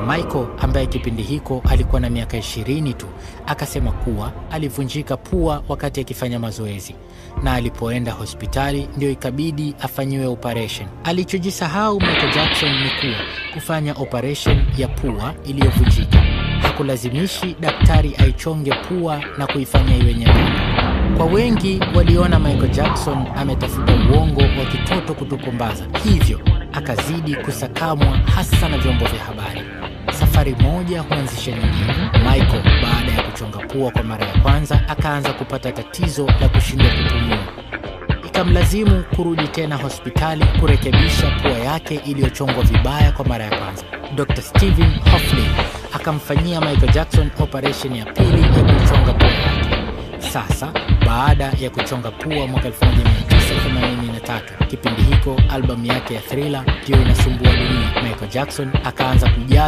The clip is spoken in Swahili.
Michael, ambaye kipindi hiko alikuwa na miaka 20 tu, akasema kuwa alivunjika pua wakati akifanya mazoezi, na alipoenda hospitali ndio ikabidi afanyiwe operation. Alichojisahau Michael Jackson ni kuwa kufanya operation ya pua iliyovunjika hakulazimishi daktari aichonge pua na kuifanya iwe nyembamba. Kwa wengi waliona Michael Jackson ametafuta uongo wa kitoto kutukumbaza, hivyo akazidi kusakamwa hasa na vyombo vya habari. Safari moja huanzisha nyingine. Michael, baada ya kuchonga pua kwa mara ya kwanza, akaanza kupata tatizo la kushindwa kupumua. Ikamlazimu kurudi tena hospitali kurekebisha pua yake iliyochongwa vibaya kwa mara ya kwanza. Dr. Stephen Hoffley akamfanyia Michael Jackson operation ya pili ya kuchonga pua yake. Sasa, baada ya kuchonga pua mwaka 1983, kipindi hiko albamu yake ya Thriller ndio inasumbua dunia. Michael Jackson akaanza kujaza